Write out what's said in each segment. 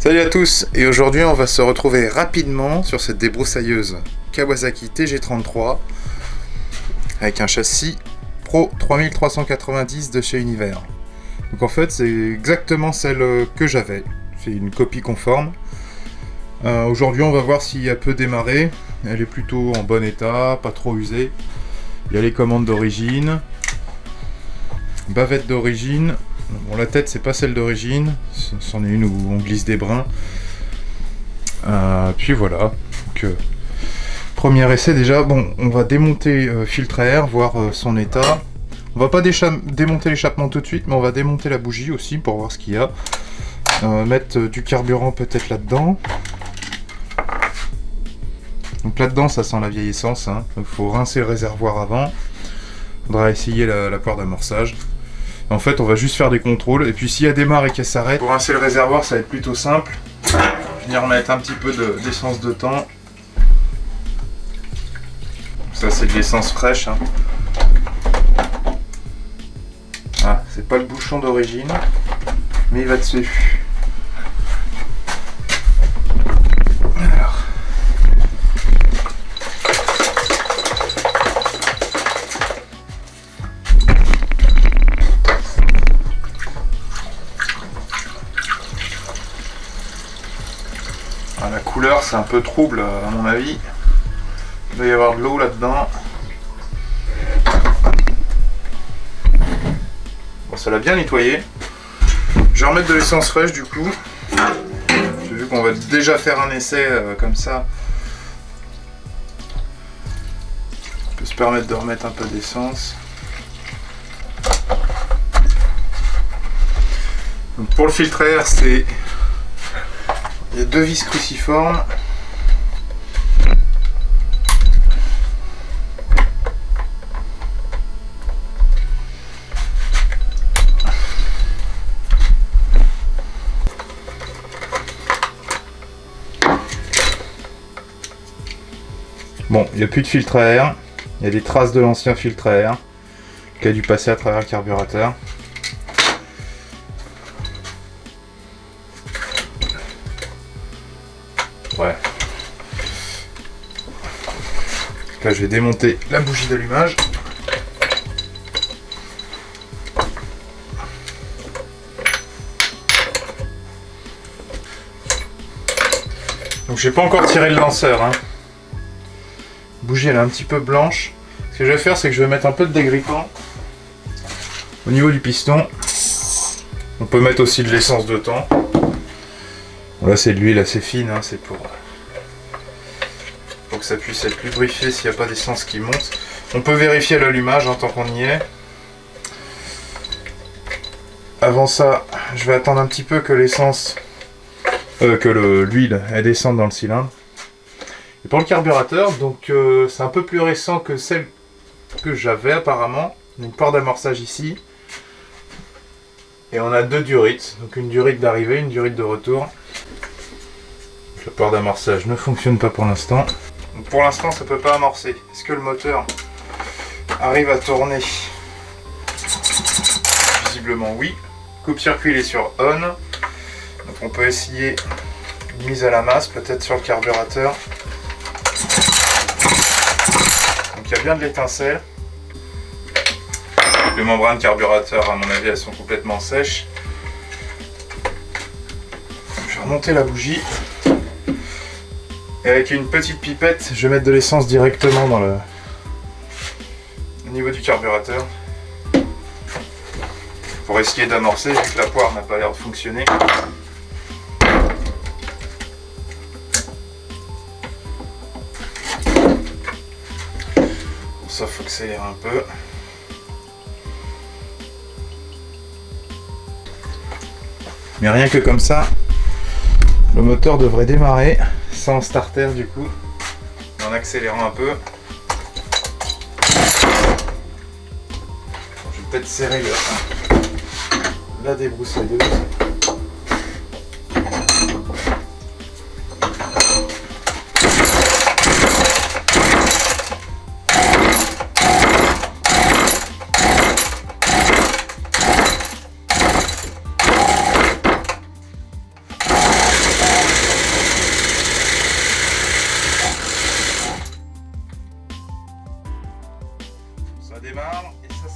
Salut à tous, et aujourd'hui on va se retrouver rapidement sur cette débroussailleuse Kawasaki TG33 avec un châssis Pro 3390 de chez Univers. Donc en fait c'est exactement celle que j'avais, c'est une copie conforme. Aujourd'hui on va voir si elle peut démarrer, elle est plutôt en bon état, pas trop usée. Il y a les commandes d'origine, bavette d'origine. Bon, la tête c'est pas celle d'origine, c'en est une où on glisse des brins. Puis voilà. Donc, premier essai déjà. Bon, on va démonter filtre à air, voir son état. On va pas démonter l'échappement tout de suite, mais on va démonter la bougie aussi pour voir ce qu'il y a. Mettre du carburant peut-être là-dedans. Donc là-dedans ça sent la vieille essence. Il faut rincer le réservoir avant. Il faudra essayer la poire d'amorçage. En fait, on va juste faire des contrôles, et puis s'il y a des démarre et qu'elle s'arrête, pour rincer le réservoir, ça va être plutôt simple. Je vais venir mettre un petit peu d'essence de temps. Ça, c'est de l'essence fraîche. Ah, c'est pas le bouchon d'origine, mais il va dessus. Alors. La couleur c'est un peu trouble à mon avis. Il doit y avoir de l'eau là-dedans. Bon, ça l'a bien nettoyé. Je vais remettre de l'essence fraîche du coup. J'ai vu qu'on va déjà faire un essai comme ça. On peut se permettre de remettre un peu d'essence. Donc pour le filtre à air, c'est... Il y a deux vis cruciformes. Bon, il n'y a plus de filtre à air. Il y a des traces de l'ancien filtre à air qui a dû passer à travers le carburateur. Ouais. Là, je vais démonter la bougie d'allumage. Donc, j'ai pas encore tiré le lanceur. La bougie, elle est un petit peu blanche. Ce que je vais faire, c'est que je vais mettre un peu de dégrippant au niveau du piston. On peut mettre aussi de l'essence de temps. Là c'est de l'huile assez fine, c'est pour que ça puisse être lubrifié s'il n'y a pas d'essence qui monte. On peut vérifier l'allumage tant qu'on y est. Avant ça, je vais attendre un petit peu que l'essence, l'huile elle descende dans le cylindre. Et pour le carburateur, donc c'est un peu plus récent que celle que j'avais apparemment. On a une poire d'amorçage ici. Et on a deux durites, donc une durite d'arrivée, une durite de retour. La poire d'amorçage ne fonctionne pas pour l'instant. Pour l'instant, ça ne peut pas amorcer. Est-ce que le moteur arrive à tourner? Visiblement oui. Coupe-circuit est sur on. Donc on peut essayer une mise à la masse, peut-être sur le carburateur. Donc il y a bien de l'étincelle. Les membranes carburateur, à mon avis, elles sont complètement sèches. Je vais remonter la bougie. Et avec une petite pipette, je vais mettre de l'essence directement au niveau du carburateur. Pour essayer d'amorcer, vu que la poire n'a pas l'air de fonctionner. Pour ça, il faut accélérer un peu. Mais rien que comme ça, le moteur devrait démarrer sans starter du coup, en accélérant un peu. Je vais peut-être serrer la débroussailleuse.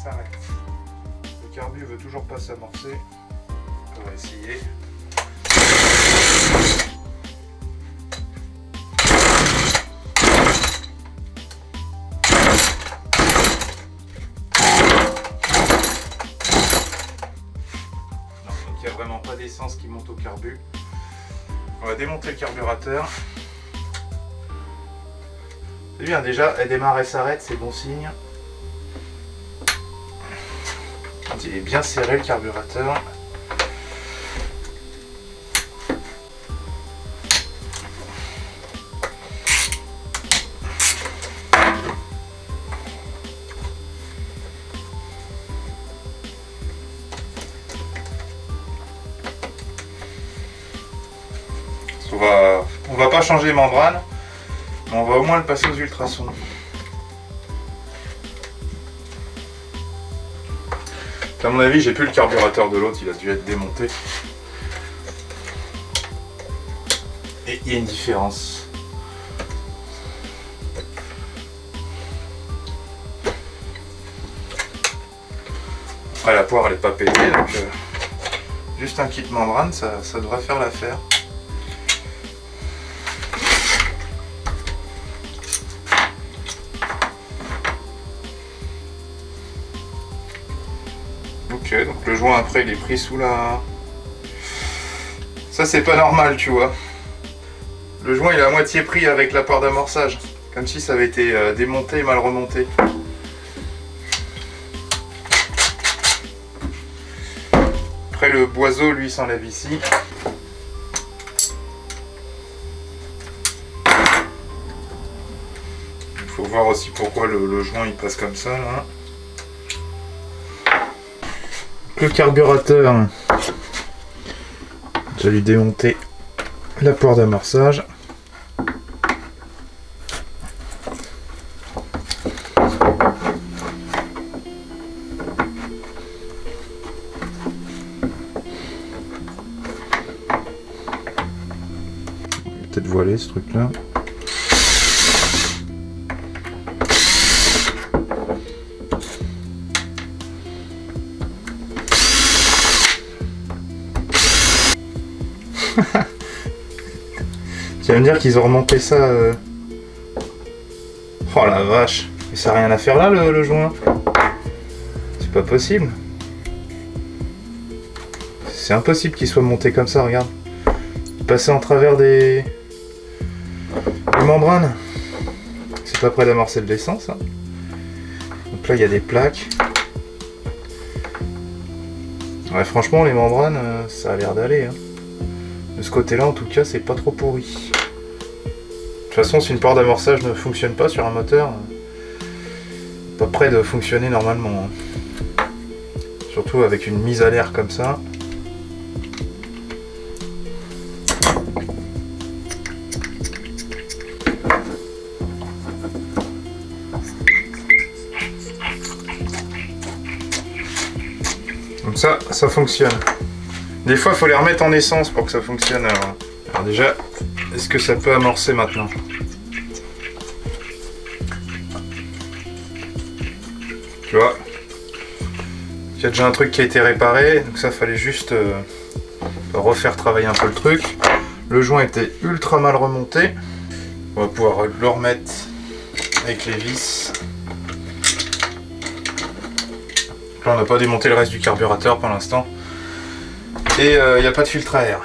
s'arrête. Le carbu veut toujours pas s'amorcer. On va essayer. Il n'y a vraiment pas d'essence qui monte au carbu. On va démonter le carburateur. C'est bien, déjà, elle démarre et s'arrête, c'est bon signe. Il est bien serré le carburateur. On va pas changer les membranes, mais on va au moins le passer aux ultrasons. À mon avis, j'ai plus le carburateur de l'autre, il a dû être démonté. Et il y a une différence. Ouais, la poire elle est pas pétée, donc juste un kit membrane, ça devrait faire l'affaire. Ok, donc le joint après il est pris sous la... Ça c'est pas normal, tu vois. Le joint il est à moitié pris avec la poire d'amorçage, comme si ça avait été démonté et mal remonté. Après le boiseau lui s'enlève ici. Il faut voir aussi pourquoi le joint il passe comme ça là. Le carburateur, je vais lui démonter la poire d'amorçage. Peut-être voiler ce truc là. Tu vas me dire qu'ils ont remonté ça Oh la vache. Mais ça n'a rien à faire là le joint. C'est pas possible. C'est impossible qu'il soit monté comme ça, regarde. Il passait en travers des membranes. C'est pas près d'amorcer de l'essence. Hein. Donc là il y a des plaques. Ouais, franchement les membranes ça a l'air d'aller. Hein. De ce côté-là, en tout cas, c'est pas trop pourri. De toute façon, si une poire d'amorçage ne fonctionne pas sur un moteur, pas près de fonctionner normalement. Hein. Surtout avec une mise à l'air comme ça. Comme ça fonctionne. Des fois, il faut les remettre en essence pour que ça fonctionne. Alors déjà, est-ce que ça peut amorcer maintenant? Tu vois, il y a déjà un truc qui a été réparé, donc ça fallait juste refaire travailler un peu le truc. Le joint était ultra mal remonté. On va pouvoir le remettre avec les vis. Là, on n'a pas démonté le reste du carburateur pour l'instant. Et il n'y a pas de filtre à air.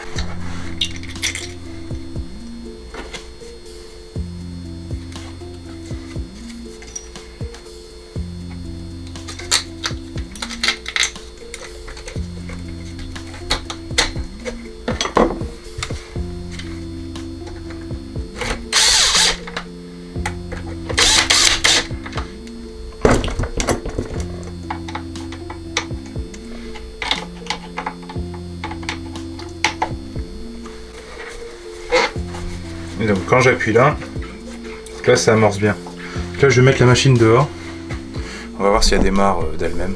Et donc quand j'appuie là ça amorce bien. Donc là je vais mettre la machine dehors. On va voir si elle démarre d'elle-même.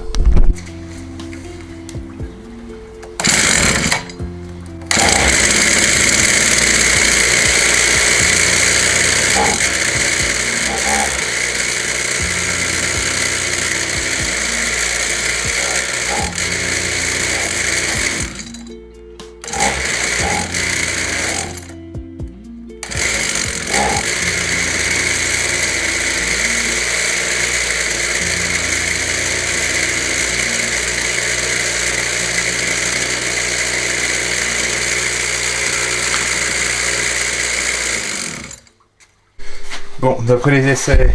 Bon, d'après les essais,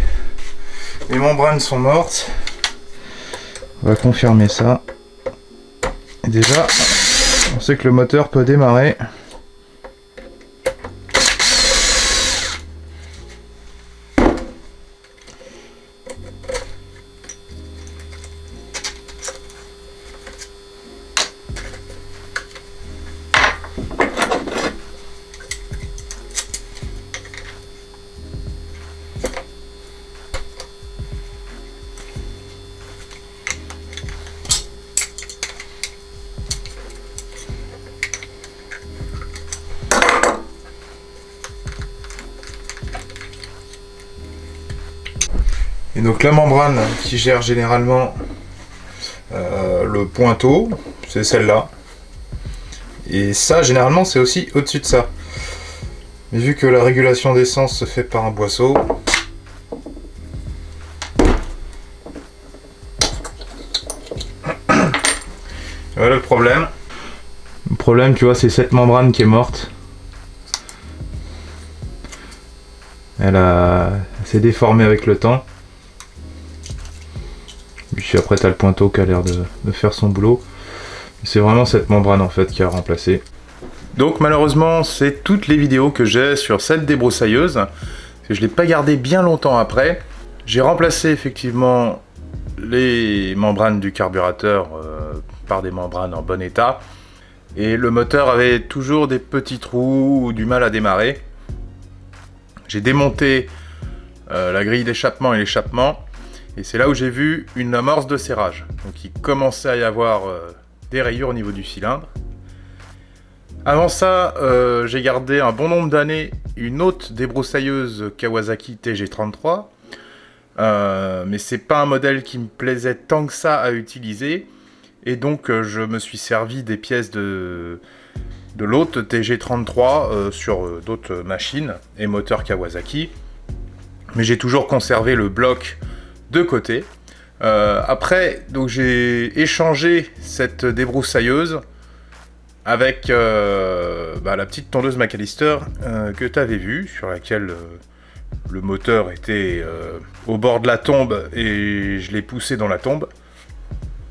les membranes sont mortes. On va confirmer ça. Et déjà, on sait que le moteur peut démarrer. Et donc la membrane qui gère généralement le pointeau, c'est celle-là. Et ça, généralement, c'est aussi au-dessus de ça. Mais vu que la régulation d'essence se fait par un boisseau, voilà le problème. Le problème, tu vois, c'est cette membrane qui est morte. Elle s'est déformée avec le temps. Puis après t'as le pointeau qui a l'air de faire son boulot. C'est vraiment cette membrane en fait qui a remplacé. Donc malheureusement c'est toutes les vidéos que j'ai sur cette débroussailleuse. Je ne l'ai pas gardée bien longtemps après. J'ai remplacé effectivement les membranes du carburateur par des membranes en bon état. Et le moteur avait toujours des petits trous ou du mal à démarrer. J'ai démonté la grille d'échappement et l'échappement. Et c'est là où j'ai vu une amorce de serrage. Donc il commençait à y avoir des rayures au niveau du cylindre. Avant ça, j'ai gardé un bon nombre d'années une autre débroussailleuse Kawasaki TG33. Mais c'est pas un modèle qui me plaisait tant que ça à utiliser. Et donc je me suis servi des pièces de l'autre TG33 sur d'autres machines et moteurs Kawasaki. Mais j'ai toujours conservé le bloc de côté. Après, donc j'ai échangé cette débroussailleuse avec la petite tondeuse McAllister que tu avais vue, sur laquelle le moteur était au bord de la tombe et je l'ai poussé dans la tombe.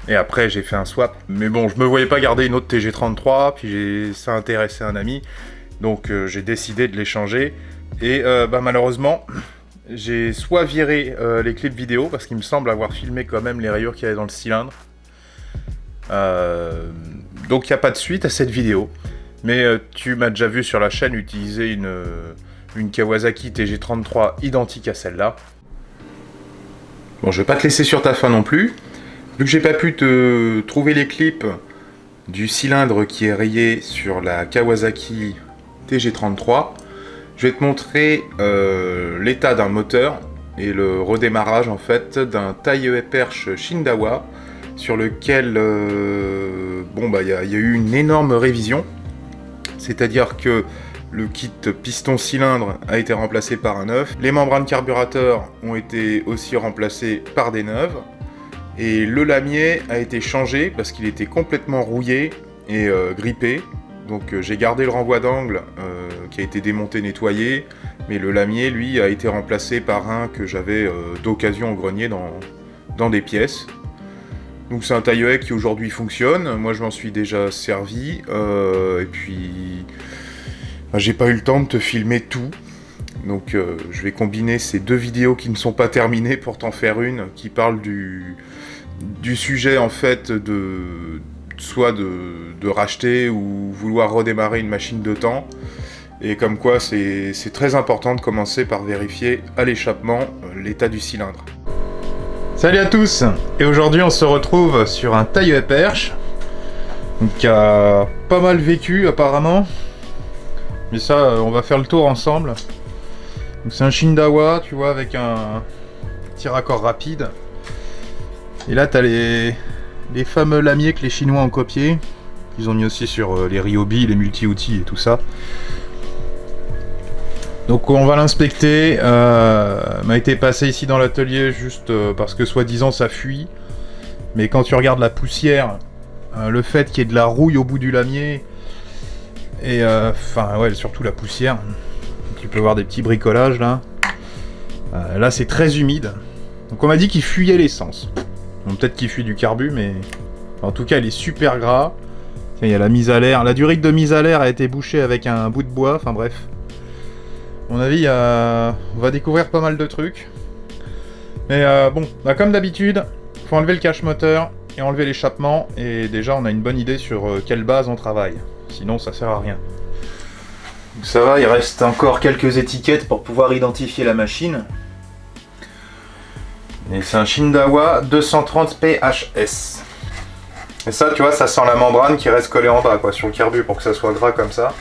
Et après j'ai fait un swap. Mais bon, je me voyais pas garder une autre TG33, puis ça a intéressé un ami, donc j'ai décidé de l'échanger. Et malheureusement, j'ai soit viré les clips vidéo, parce qu'il me semble avoir filmé quand même les rayures qu'il y avait dans le cylindre. Donc il n'y a pas de suite à cette vidéo. Mais tu m'as déjà vu sur la chaîne utiliser une Kawasaki TG33 identique à celle-là. Bon, je vais pas te laisser sur ta faim non plus. Vu que j'ai pas pu te trouver les clips du cylindre qui est rayé sur la Kawasaki TG33, je vais te montrer l'état d'un moteur et le redémarrage en fait d'un taille-perche Shindawa sur lequel y a eu une énorme révision. C'est-à-dire que le kit piston-cylindre a été remplacé par un neuf, les membranes carburateur ont été aussi remplacées par des neuves, et le lamier a été changé parce qu'il était complètement rouillé et grippé. Donc j'ai gardé le renvoi d'angle qui a été démonté, nettoyé, mais le lamier, lui, a été remplacé par un que j'avais d'occasion au grenier dans des pièces. Donc c'est un taille-haie qui aujourd'hui fonctionne, moi je m'en suis déjà servi, et puis j'ai pas eu le temps de te filmer tout. Donc je vais combiner ces deux vidéos qui ne sont pas terminées pour t'en faire une qui parle du sujet en fait soit de racheter ou vouloir redémarrer une machine de temps, et comme quoi c'est très important de commencer par vérifier à l'échappement l'état du cylindre. Salut à tous, et aujourd'hui on se retrouve sur un taille perche qui a pas mal vécu apparemment, mais ça on va faire le tour ensemble. C'est un Shindawa, tu vois, avec un petit raccord rapide, et là t'as les fameux lamiers que les Chinois ont copiés. Ils ont mis aussi sur les Ryobi, les multi-outils et tout ça. Donc on va l'inspecter. M'a été passé ici dans l'atelier juste parce que soi-disant ça fuit. Mais quand tu regardes la poussière, le fait qu'il y ait de la rouille au bout du lamier, et surtout la poussière, tu peux voir des petits bricolages là. Là c'est très humide. Donc on m'a dit qu'il fuyait l'essence. Bon, peut-être qu'il fuit du carbu, mais en tout cas il est super gras. Tiens, il y a la mise à l'air. La durite de mise à l'air a été bouchée avec un bout de bois, enfin bref. À mon avis, on va découvrir pas mal de trucs. Mais bon, bah, comme d'habitude, faut enlever le cache moteur et enlever l'échappement. Et déjà, on a une bonne idée sur quelle base on travaille. Sinon, ça sert à rien. Donc ça va, il reste encore quelques étiquettes pour pouvoir identifier la machine. Et c'est un Shindawa 230 PHS. Et ça, tu vois, ça sent la membrane qui reste collée en bas, quoi, sur le carbu pour que ça soit gras comme ça.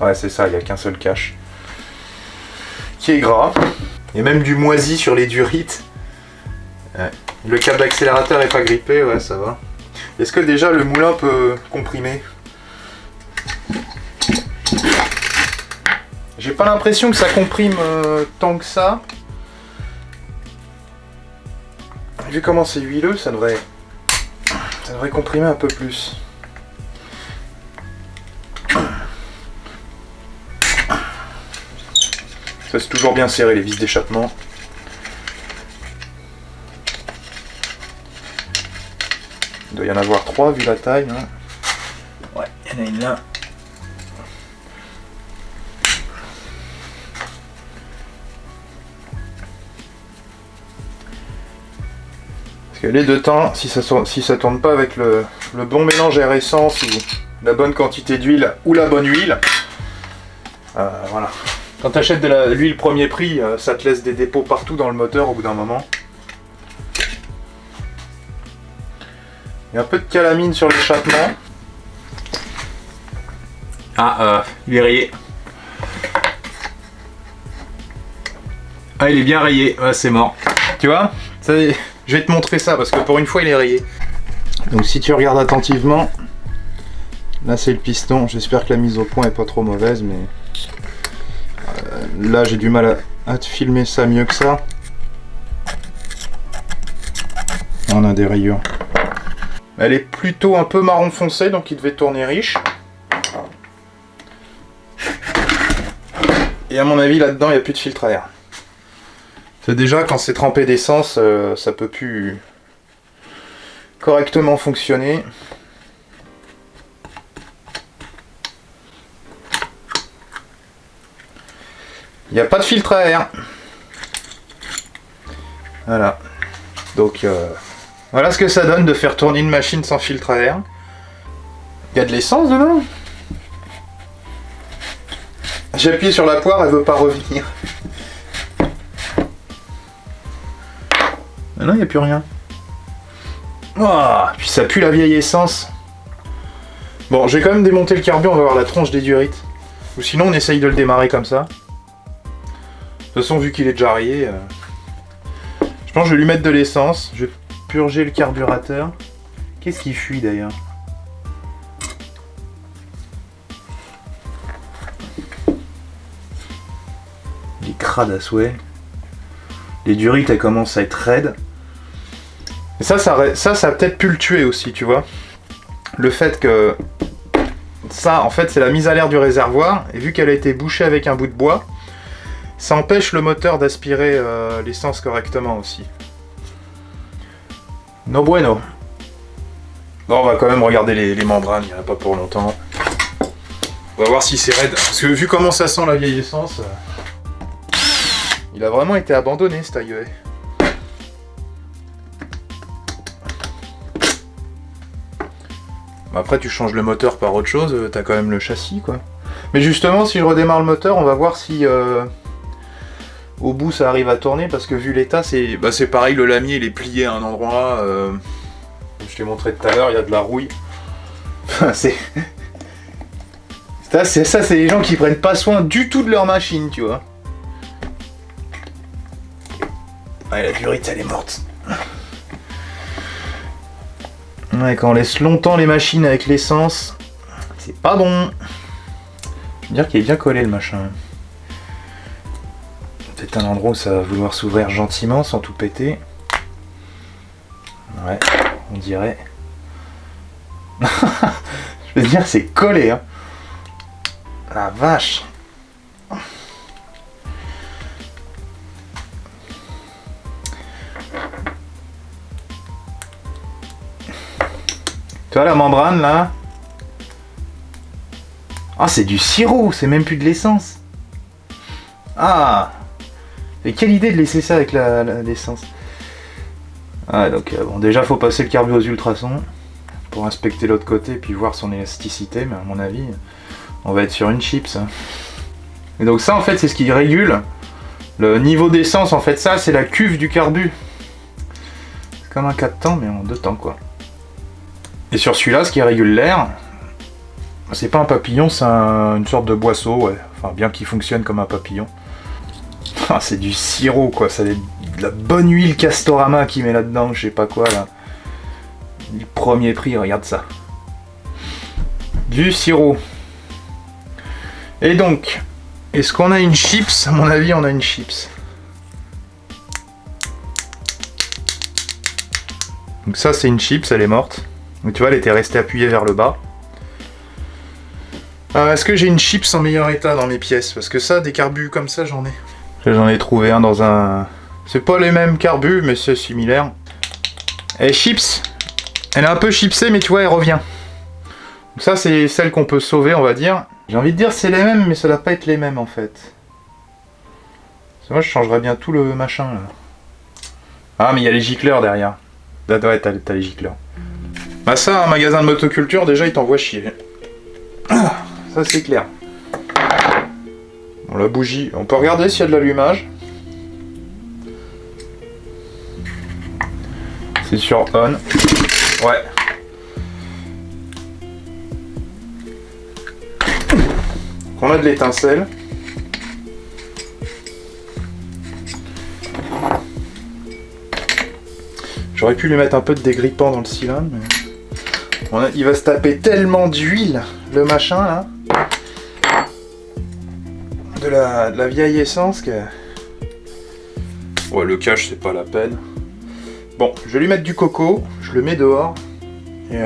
Ouais, c'est ça, il n'y a qu'un seul cache. Qui est gras. Il y a même du moisi sur les durites. Ouais. Le câble d'accélérateur est pas grippé, ouais, ça va. Est-ce que déjà le moulin peut comprimer? J'ai pas l'impression que ça comprime tant que ça. Vu comment c'est huileux, ça devrait comprimer un peu plus. Ça c'est toujours bien serré les vis d'échappement. Il doit y en avoir 3 vu la taille. Hein. Ouais, il y en a une là. Parce que les deux temps, si ça tourne pas avec le bon mélange air-essence ou la bonne quantité d'huile ou la bonne huile, voilà. Quand tu achètes de l'huile premier prix, ça te laisse des dépôts partout dans le moteur au bout d'un moment. Il y a un peu de calamine sur l'échappement. Ah, il est rayé. Ah, il est bien rayé. Ouais, c'est mort. Tu vois, ça, je vais te montrer ça parce que pour une fois, il est rayé. Donc si tu regardes attentivement, là c'est le piston. J'espère que la mise au point est pas trop mauvaise, mais là j'ai du mal à te filmer ça mieux que ça. On a des rayures. Elle est plutôt un peu marron foncé, donc il devait tourner riche. Et à mon avis, là-dedans, il n'y a plus de filtre à air. C'est déjà, quand c'est trempé d'essence, ça peut plus correctement fonctionner. Il n'y a pas de filtre à air. Voilà. Donc, voilà ce que ça donne de faire tourner une machine sans filtre à air. Il y a de l'essence dedans. J'ai appuyé sur la poire, elle veut pas revenir. Ah non, il n'y a plus rien. Oh, puis ça pue la vieille essence. Bon, je vais quand même démonter le carburant, on va voir la tronche des durites. Ou sinon, on essaye de le démarrer comme ça. De toute façon, vu qu'il est déjà rayé, je pense que je vais lui mettre de l'essence. Je vais purger le carburateur. Qu'est-ce qui fuit d'ailleurs? Il est crade à souhait. Les durites, elles commencent à être raides. Et ça a peut-être pu le tuer aussi, tu vois. Le fait que ça, en fait, c'est la mise à l'air du réservoir. Et vu qu'elle a été bouchée avec un bout de bois, ça empêche le moteur d'aspirer l'essence correctement aussi. No bueno. Bon, on va quand même regarder les membranes, il n'y en a pas pour longtemps. On va voir si c'est raide. Parce que vu comment ça sent la vieille essence, il a vraiment été abandonné cet IE. Après tu changes le moteur par autre chose, t'as quand même le châssis quoi. Mais justement si je redémarre le moteur, on va voir si au bout ça arrive à tourner, parce que vu l'état c'est pareil, le lamier il est plié à un endroit, je t'ai montré tout à l'heure, il y a de la rouille. c'est les gens qui prennent pas soin du tout de leur machine, tu vois. Ouais, la durite elle est morte. Ouais, quand on laisse longtemps les machines avec l'essence, c'est pas bon. Je veux dire qu'il est bien collé le machin. Peut-être un endroit où ça va vouloir s'ouvrir gentiment sans tout péter. Ouais, on dirait. Je veux dire, c'est collé, hein. La vache. Tu vois la membrane là? Ah, c'est du sirop, c'est même plus de l'essence. Ah! Et quelle idée de laisser ça avec l'essence. Ah, donc bon, déjà faut passer le carbu aux ultrasons pour inspecter l'autre côté puis voir son élasticité, mais à mon avis, on va être sur une chips. Hein. Et donc ça en fait c'est ce qui régule le niveau d'essence. En fait ça c'est la cuve du carbu. C'est comme un 4 temps mais en 2 temps quoi. Et sur celui-là ce qui régule l'air, c'est pas un papillon, c'est une sorte de boisseau, ouais. Enfin bien qu'il fonctionne comme un papillon. Ah, c'est du sirop quoi, c'est de la bonne huile Castorama qui met là-dedans, je sais pas quoi là. Du premier prix, regarde ça. Du sirop. Et donc, est-ce qu'on a une chips? À mon avis, on a une chips. Donc ça, c'est une chips, elle est morte. Donc tu vois, elle était restée appuyée vers le bas. Est-ce que j'ai une chips en meilleur état dans mes pièces? Parce que ça, des carbus comme ça, j'en ai. J'en ai trouvé un dans un... C'est pas les mêmes carbus, mais c'est similaire. Et chips, elle est un peu chipsée, mais tu vois, elle revient. Donc ça, c'est celle qu'on peut sauver, on va dire. J'ai envie de dire c'est les mêmes, mais ça doit pas être les mêmes, en fait. Parce que moi, je changerais bien tout le machin, là. Ah, mais il y a les gicleurs derrière. Ouais, t'as les gicleurs. Bah ça, un magasin de motoculture, déjà, il t'envoie chier. Ça, c'est clair. Bon, la bougie, on peut regarder s'il y a de l'allumage. C'est sur on. Ouais. On a de l'étincelle. J'aurais pu lui mettre un peu de dégrippant dans le cylindre, mais... il va se taper tellement d'huile, le machin là. De la vieille essence que... Ouais, le cache c'est pas la peine. Bon, je vais lui mettre du coco, je le mets dehors et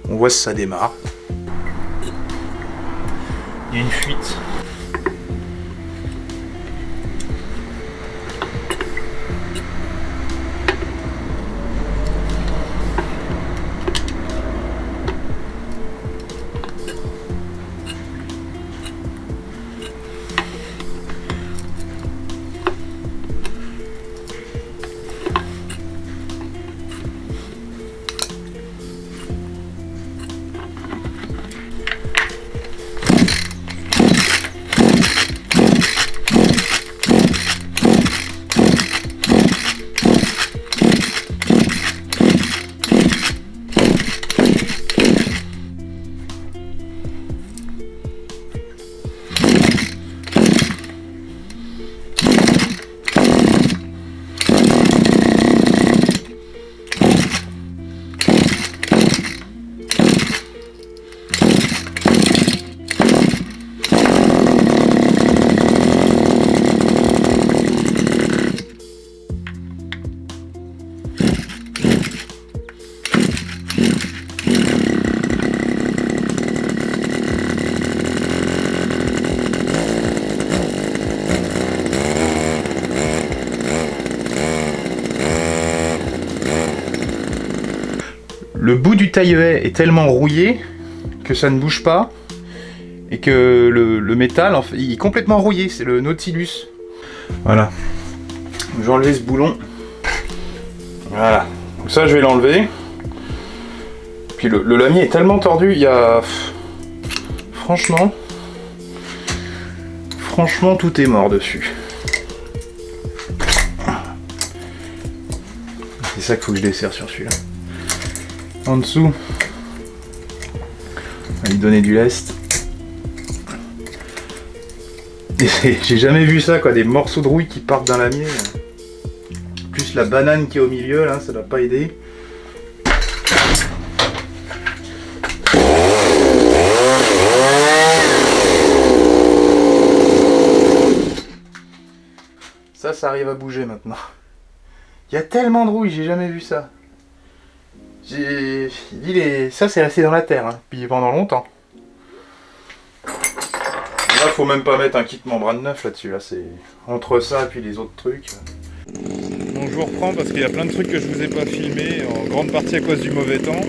on voit si ça démarre. Il y a une fuite. Le bout du taille-haie est tellement rouillé que ça ne bouge pas et que le métal en fait, il est complètement rouillé, c'est le Nautilus. Voilà. Je vais enlever ce boulon. Voilà. Donc ça je vais l'enlever. Puis le lamier est tellement tordu, il y a... Franchement, tout est mort dessus. C'est ça qu'il faut que je desserre sur celui-là. En dessous, on va lui donner du lest. J'ai jamais vu ça, quoi, des morceaux de rouille qui partent d'un lamier. Plus la banane qui est au milieu, là, ça doit pas aider. Ça arrive à bouger maintenant. Il y a tellement de rouille, j'ai jamais vu ça. Ça c'est resté dans la terre, hein, puis pendant longtemps. Là, faut même pas mettre un kit membrane neuf là-dessus. Là, c'est entre ça et puis les autres trucs. Bon, je vous reprends parce qu'il y a plein de trucs que je vous ai pas filmé, en grande partie à cause du mauvais temps.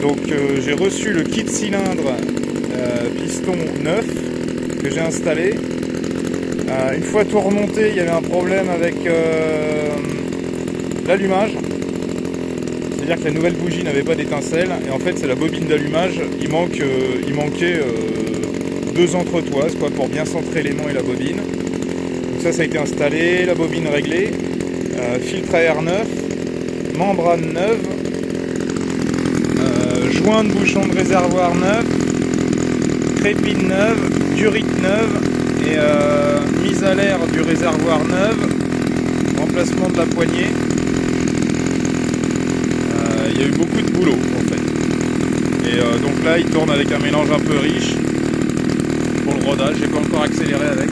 Donc, j'ai reçu le kit cylindre piston neuf que j'ai installé. Une fois tout remonté, il y avait un problème avec l'allumage. C'est-à-dire que la nouvelle bougie n'avait pas d'étincelle. Et en fait, c'est la bobine d'allumage. Il manquait 2 entretoises quoi, pour bien centrer l'aimant et la bobine. Donc ça a été installé, la bobine réglée, filtre à air neuf, membrane neuve, joint de bouchon de réservoir neuf, crépine neuve, durite neuve et mise à l'air du réservoir neuve, remplacement de la poignée. Il y a eu beaucoup de boulot en fait. Et donc là il tourne avec un mélange un peu riche pour le rodage, j'ai pas encore accéléré avec.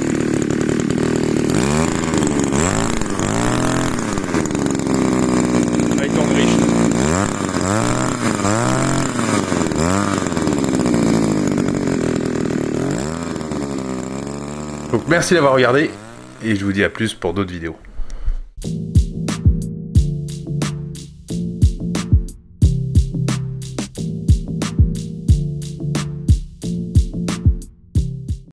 Là il tourne riche. Donc merci d'avoir regardé et je vous dis à plus pour d'autres vidéos.